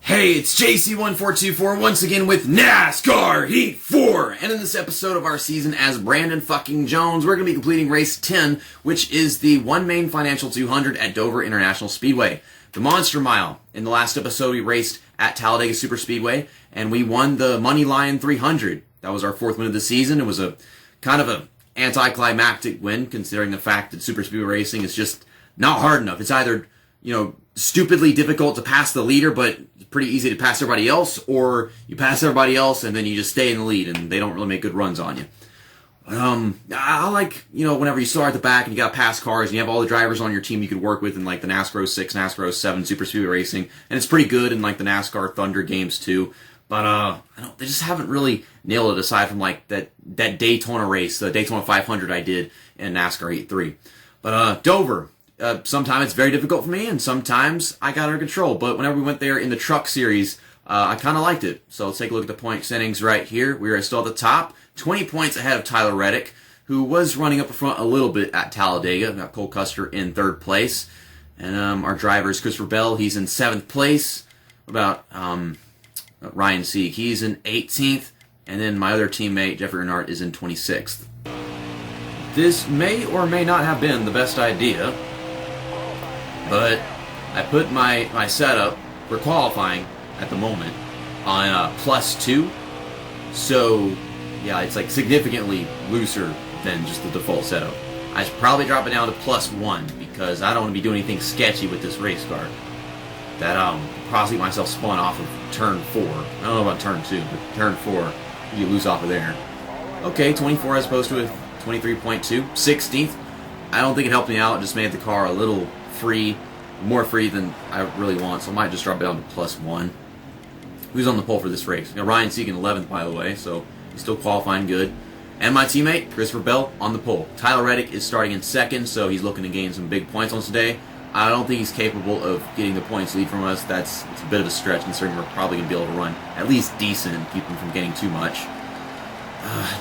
Hey, it's JC1424 once again with NASCAR Heat 4. And in this episode of our season as Brandon fucking Jones, we're going to be completing race 10, which is the One Main Financial 200 at Dover International Speedway. The Monster Mile. In the last episode, we raced at Talladega Superspeedway, and we won the Money Lion 300. That was our fourth win of the season. It was a kind of an anticlimactic win, considering the fact that Superspeedway racing is just not hard enough. It's either, stupidly difficult to pass the leader, but pretty easy to pass everybody else, or you pass everybody else and then you just stay in the lead and they don't really make good runs on you. I like, whenever you start at the back and you got past cars and you have all the drivers on your team you could work with in like the NASCAR 06, NASCAR 07 Super Speedway Racing, and it's pretty good in like the NASCAR Thunder games too. But they just haven't really nailed it aside from like that Daytona race, the Daytona 500 I did in NASCAR Heat 3. But Dover. Sometimes it's very difficult for me, and sometimes I got under control. But whenever we went there in the truck series, I kind of liked it. So let's take a look at the point standings right here. We are still at the top, 20 points ahead of Tyler Reddick, who was running up front a little bit at Talladega. Got Cole Custer in third place. And our driver is Christopher Bell. He's in 7th place. What about Ryan Sieg? He's in 18th. And then my other teammate, Jeffrey Earnhardt, is in 26th. This may or may not have been the best idea, but I put my setup for qualifying at the moment on +2, so yeah, it's like significantly looser than just the default setup. I should probably drop it down to +1 because I don't want to be doing anything sketchy with this race car. That possibly get myself spun off of turn 4. I don't know about turn 2, but turn 4, you lose off of there. Okay, 24 as opposed to a 23.2, 16th. I don't think it helped me out. It just made the car a little more free than I really want, so I might just drop it down to +1. Who's on the pole for this race? Ryan Sieg in 11th, by the way, so he's still qualifying good. And my teammate, Christopher Bell, on the pole. Tyler Reddick is starting in 2nd, so he's looking to gain some big points on today. I don't think he's capable of getting the points lead from us. It's a bit of a stretch, considering we're probably going to be able to run at least decent and keep him from getting too much.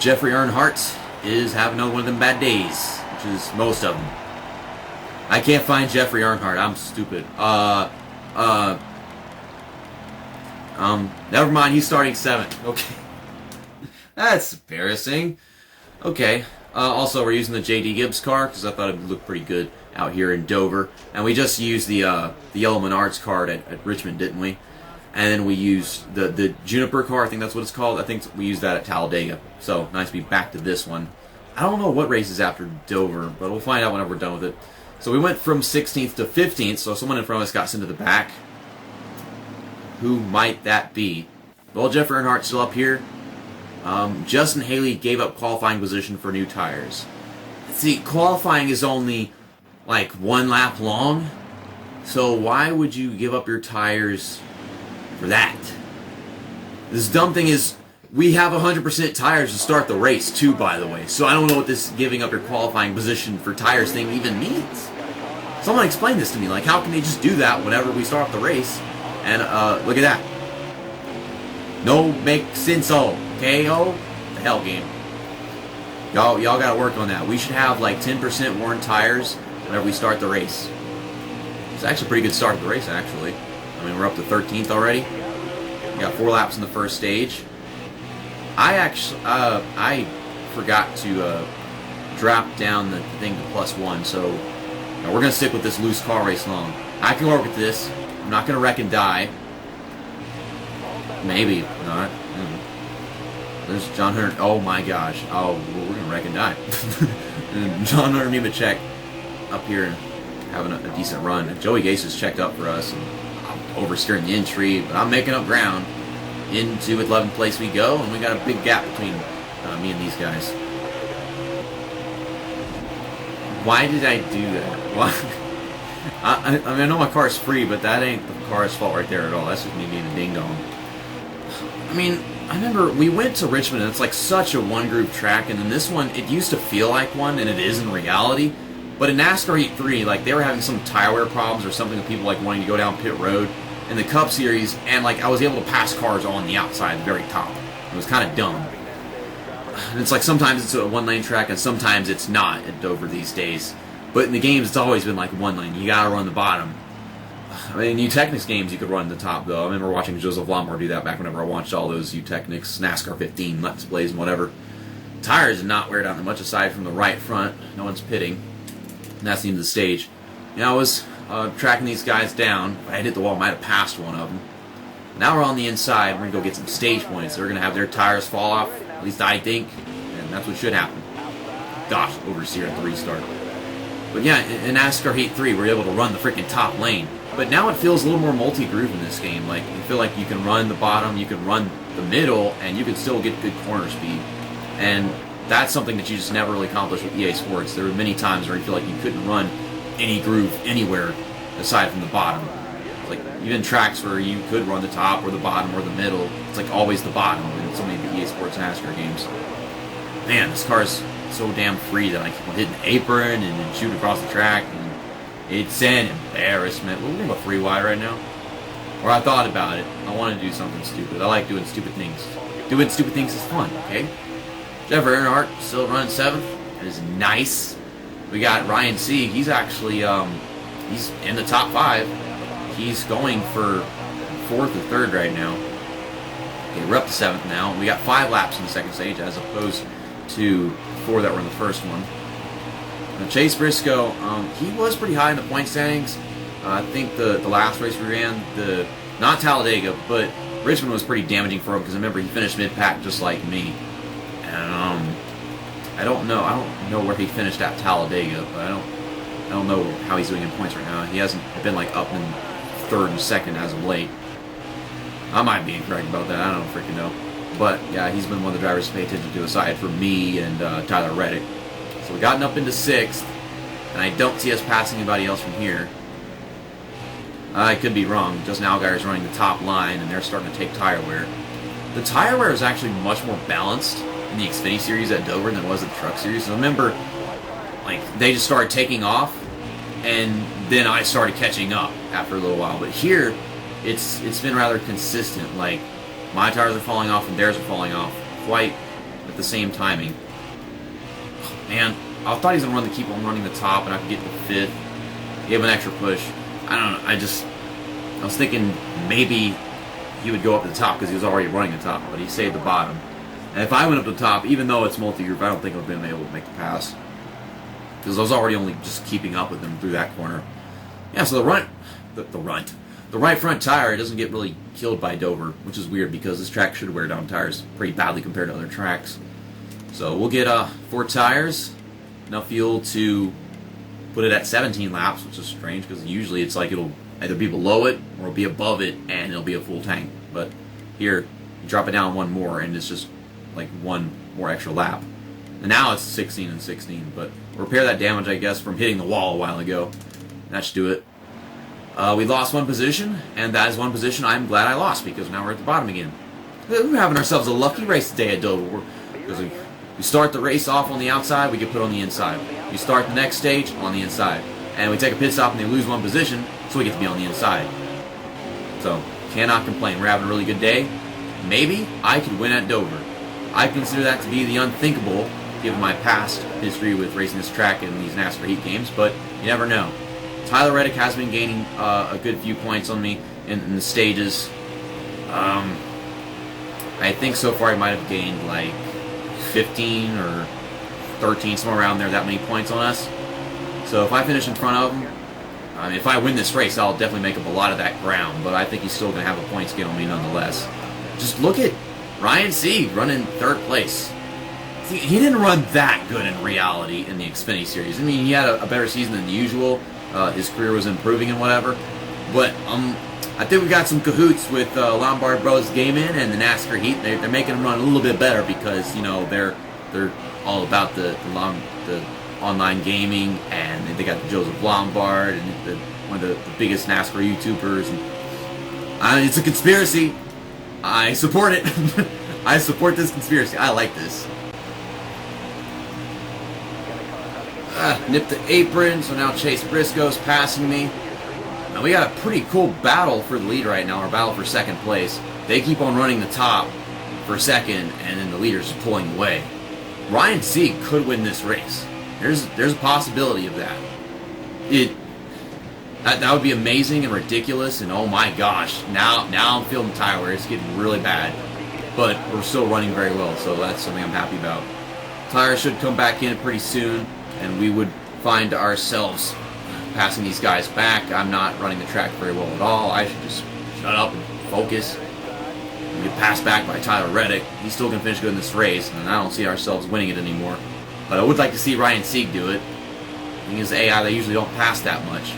Jeffrey Earnhardt is having another one of them bad days, which is most of them. I can't find Jeffrey Earnhardt. I'm stupid. Never mind. He's starting 7th. Okay. That's embarrassing. Okay. Also, we're using the J.D. Gibbs car because I thought it would look pretty good out here in Dover. And we just used the yellow Menards card at Richmond, didn't we? And then we used the Juniper car. I think that's what it's called. I think we used that at Talladega. So, nice to be back to this one. I don't know what race is after Dover, but we'll find out whenever we're done with it. So we went from 16th to 15th, so someone in front of us got sent to the back. Who might that be? Well, Jeff Earnhardt's still up here. Justin Haley gave up qualifying position for new tires. See, qualifying is only like 1 lap long, so why would you give up your tires for that? This dumb thing is, we have 100% tires to start the race, too, by the way. So I don't know what this giving up your qualifying position for tires thing even means. Someone explain this to me. Like, how can they just do that whenever we start the race? And, look at that. No make sense, okay, the hell game. Y'all gotta work on that. We should have, like, 10% worn tires whenever we start the race. It's actually a pretty good start of the race, actually. I mean, we're up to 13th already. We got 4 laps in the first stage. I forgot to drop down the thing to +1, so we're going to stick with this loose car race long. I can work with this. I'm not going to wreck and die. Maybe not. There's John Hunter. Oh my gosh. Oh, well, we're going to wreck and die. John Hunter Nemechek up here having a decent run. Joey Gase has checked up for us. And I'm oversteering the entry, but I'm making up ground. Into 11th place we go, and we got a big gap between me and these guys. Why did I do that? Why? I mean, I know my car's free, but that ain't the car's fault right there at all. That's just me being a ding-dong. I mean, I remember we went to Richmond, and it's like such a one-groove track, and then this one, it used to feel like one, and it is in reality. But in NASCAR Heat 3, like, they were having some tire wear problems or something with people, like, wanting to go down pit road in the Cup Series, and like I was able to pass cars on the outside, the very top. It was kind of dumb. And it's like sometimes it's a one-lane track, and sometimes it's not at Dover these days. But in the games, it's always been like one lane. You gotta run the bottom. I mean, Utechnics games you could run the top, though. I remember watching Joseph Lombard do that back whenever I watched all those Utechnics, NASCAR 15, Let's Plays, and whatever. Tires did not wear down that much aside from the right front. No one's pitting. And that's the end of the stage. You know, I was tracking these guys down. If I had hit the wall, I might have passed one of them. Now we're on the inside. We're going to go get some stage points. They're going to have their tires fall off, at least I think, and that's what should happen. Gosh, overseer at the restart. But yeah, in NASCAR Heat 3, we're able to run the freaking top lane. But now it feels a little more multi-groove in this game. Like, you feel like you can run the bottom, you can run the middle, and you can still get good corner speed. And that's something that you just never really accomplished with EA Sports. There were many times where you feel like you couldn't run any groove anywhere aside from the bottom. Like, even tracks where you could run the top or the bottom or the middle, it's like always the bottom in so many of the EA Sports NASCAR games. Man, this car's so damn free that I can hit an apron and then shoot across the track, and it's an embarrassment. We're going to go 3 wide right now. Or I thought about it. I want to do something stupid. I like doing stupid things. Doing stupid things is fun, okay? Jeff Earnhardt still running 7th. That is nice. We got Ryan Sieg. He's actually he's in the top 5. He's going for 4th or 3rd right now. Okay, we're up to 7th now. We got 5 laps in the second stage as opposed to 4 that were in the first one. Now, Chase Briscoe, he was pretty high in the point standings. I think the last race we ran, not Talladega, but Richmond was pretty damaging for him because I remember he finished mid-pack just like me. And I don't know where he finished at Talladega, but I don't know how he's doing in points right now. He hasn't been like up in 3rd and 2nd as of late. I might be incorrect about that. I don't freaking know. But yeah, he's been one of the drivers to pay attention to aside from me and Tyler Reddick. So we've gotten up into 6th, and I don't see us passing anybody else from here. I could be wrong. Justin Allgaier is running the top line, and they're starting to take tire wear. The tire wear is actually much more balanced in the Xfinity Series at Dover than it was at the Truck Series. So remember, like, they just started taking off, and then I started catching up after a little while. But here, it's been rather consistent. Like, my tires are falling off and theirs are falling off quite at the same timing. Man, I thought he was going to keep on running the top and I could get to 5th. Give him an extra push. I don't know. I was thinking maybe he would go up to the top because he was already running the top, but he saved the bottom. And if I went up to the top, even though it's multi-group, I don't think I would have been able to make the pass. Because I was already only just keeping up with him through that corner. Yeah, so the right front tire doesn't get really killed by Dover, which is weird because this track should wear down tires pretty badly compared to other tracks. So we'll get 4 tires, enough fuel to put it at 17 laps, which is strange because usually it's like it'll either be below it or it'll be above it and it'll be a full tank. But here, you drop it down 1 more and it's just like 1 more extra lap. And now it's 16 and 16, but we'll repair that damage, I guess, from hitting the wall a while ago. That should do it. We lost 1 position, and that is 1 position I'm glad I lost because now we're at the bottom again. We're having ourselves a lucky race today at Dover. Because we start the race off on the outside, we get put on the inside. We start the next stage on the inside. And we take a pit stop and they lose 1 position, so we get to be on the inside. So, cannot complain. We're having a really good day. Maybe I could win at Dover. I consider that to be the unthinkable, given my past history with racing this track in these NASCAR Heat games, but you never know. Tyler Reddick has been gaining a good few points on me in the stages. I think so far he might have gained like 15 or 13, somewhere around there, that many points on us. So if I finish in front of him, I mean, if I win this race, I'll definitely make up a lot of that ground, but I think he's still going to have a points get on me nonetheless. Just look at Ryan Sieg running 3rd place. He didn't run that good in reality in the Xfinity Series. I mean, he had a better season than usual. His career was improving and whatever. But I think we got some cahoots with Lombard Bros Gaming and the NASCAR Heat. They're making him run a little bit better because, you know, they're all about the online gaming, and they got Joseph Lombard and one of the biggest NASCAR YouTubers. And, it's a conspiracy. I support it. I support this conspiracy. I like this. Nip the apron, so now Chase Briscoe's passing me. Now we got a pretty cool battle for the lead right now, our battle for 2nd place. They keep on running the top for 2nd, and then the leader's pulling away. Ryan Sieg could win this race. There's a possibility of that. That would be amazing and ridiculous, and oh my gosh, now I'm feeling tire wear. It's getting really bad, but we're still running very well, so that's something I'm happy about. Tires should come back in pretty soon, and we would find ourselves passing these guys back. I'm not running the track very well at all. I should just shut up and focus. We get passed back by Tyler Reddick. He's still going to finish good in this race, and I don't see ourselves winning it anymore. But I would like to see Ryan Sieg do it. Being his AI, they usually don't pass that much.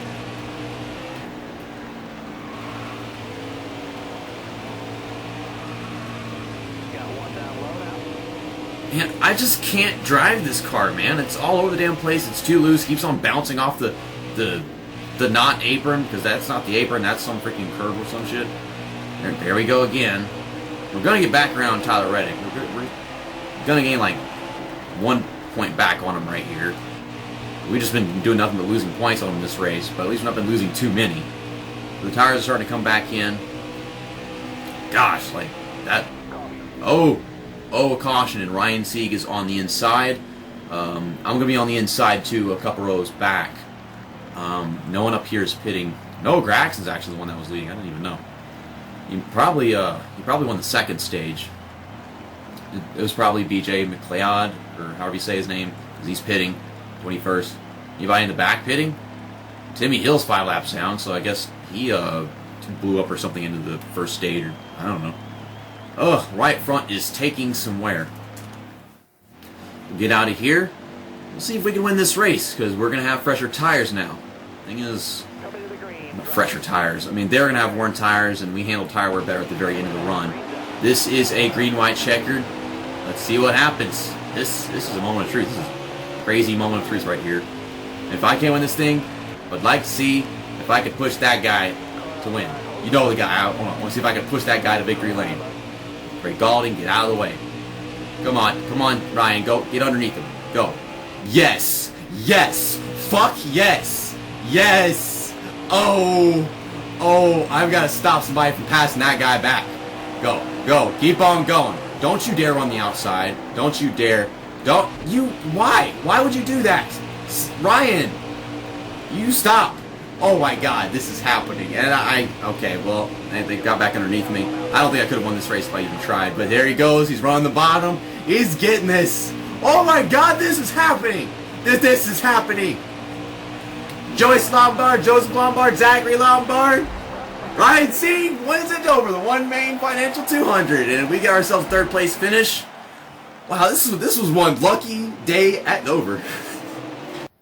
Man, I just can't drive this car, man. It's all over the damn place. It's too loose. Keeps on bouncing off the not apron, because that's not the apron. That's some freaking curve or some shit. There we go again. We're going to get back around Tyler Reddick. We're going to gain like 1 point back on him right here. We've just been doing nothing but losing points on him this race, but at least we've not been losing too many. The tires are starting to come back in. Gosh, like that. Oh, a caution, and Ryan Sieg is on the inside. I'm going to be on the inside too, a couple rows back. No one up here is pitting. Noah Graxon's actually the one that was leading. I didn't even know. He probably won the second stage. It was probably BJ McLeod, or however you say his name, because he's pitting 21st. Anybody in the back pitting? Timmy Hill's 5 laps down, so I guess he blew up or something into the first stage, or I don't know. Ugh, right front is taking some wear. We'll get out of here. We'll see if we can win this race, because we're going to have fresher tires now. Thing is, fresher tires. I mean, they're going to have worn tires, and we handle tire wear better at the very end of the run. This is a green-white checkered. Let's see what happens. This is a moment of truth. This is a crazy moment of truth right here. If I can't win this thing, I'd like to see if I could push that guy to win. You know the guy. I want to see if I can push that guy to victory lane. Ray Galding, get out of the way. Come on, Ryan, go. Get underneath him. Go. Yes! Yes! Fuck yes! Yes! Oh! I've got to stop somebody from passing that guy back. Go. Keep on going. Don't you dare run the outside. Don't you dare. Why? Why would you do that? Ryan! You stop. Oh my god, this is happening. And okay, well, they got back underneath me. I don't think I could have won this race if I even tried. But there he goes. He's running the bottom. He's getting this. Oh my god, this is happening. This is happening. Joyce Lombard, Joseph Lombard, Zachary Lombard. Ryan Sieg wins it over the One Main Financial 200. And we get ourselves third place finish. Wow, this was one lucky day at Dover.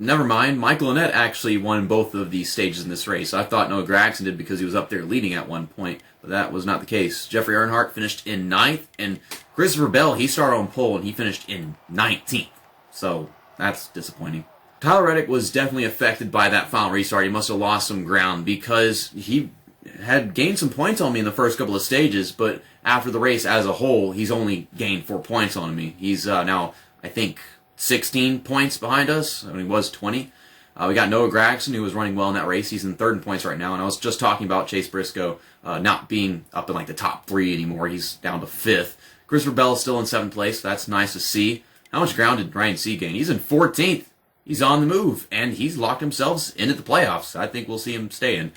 Never mind, Michael Annett actually won both of these stages in this race. I thought Noah Gragson did because he was up there leading at one point, but that was not the case. Jeffrey Earnhardt finished in 9th, and Christopher Bell, he started on pole, and he finished in 19th. So, that's disappointing. Tyler Reddick was definitely affected by that final restart. He must have lost some ground because he had gained some points on me in the first couple of stages, but after the race as a whole, he's only gained 4 points on me. He's now, I think, 16 points behind us. I mean, he was 20. We got Noah Gragson, who was running well in that race. He's in 3rd in points right now. And I was just talking about Chase Briscoe not being up in like the top 3 anymore. He's down to 5th. Christopher Bell is still in 7th place. That's nice to see. How much ground did Ryan Sieg gain? He's in 14th. He's on the move, and he's locked himself into the playoffs. I think we'll see him stay in.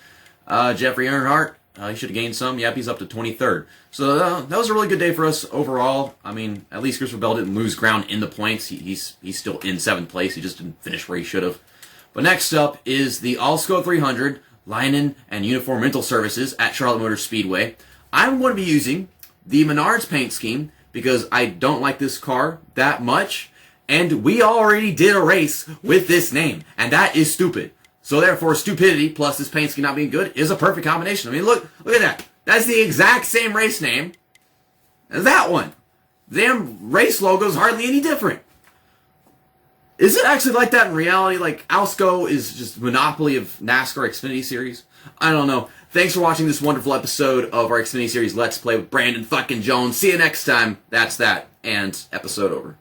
Jeffrey Earnhardt, he should have gained some. Yep, he's up to 23rd. So that was a really good day for us overall. I mean, at least Christopher Bell didn't lose ground in the points. He's still in 7th place. He just didn't finish where he should have. But next up is the Allsco 300 Linen and Uniform Rental Services at Charlotte Motor Speedway. I'm going to be using the Menards paint scheme because I don't like this car that much. And we already did a race with this name, and that is stupid. So therefore, stupidity plus this paint scheme not being good is a perfect combination. I mean, look at that. That's the exact same race name as that one. Damn race logo is hardly any different. Is it actually like that in reality? Like, Alsco is just monopoly of NASCAR Xfinity Series? I don't know. Thanks for watching this wonderful episode of our Xfinity Series Let's Play with Brandon fucking Jones. See you next time. That's that. And episode over.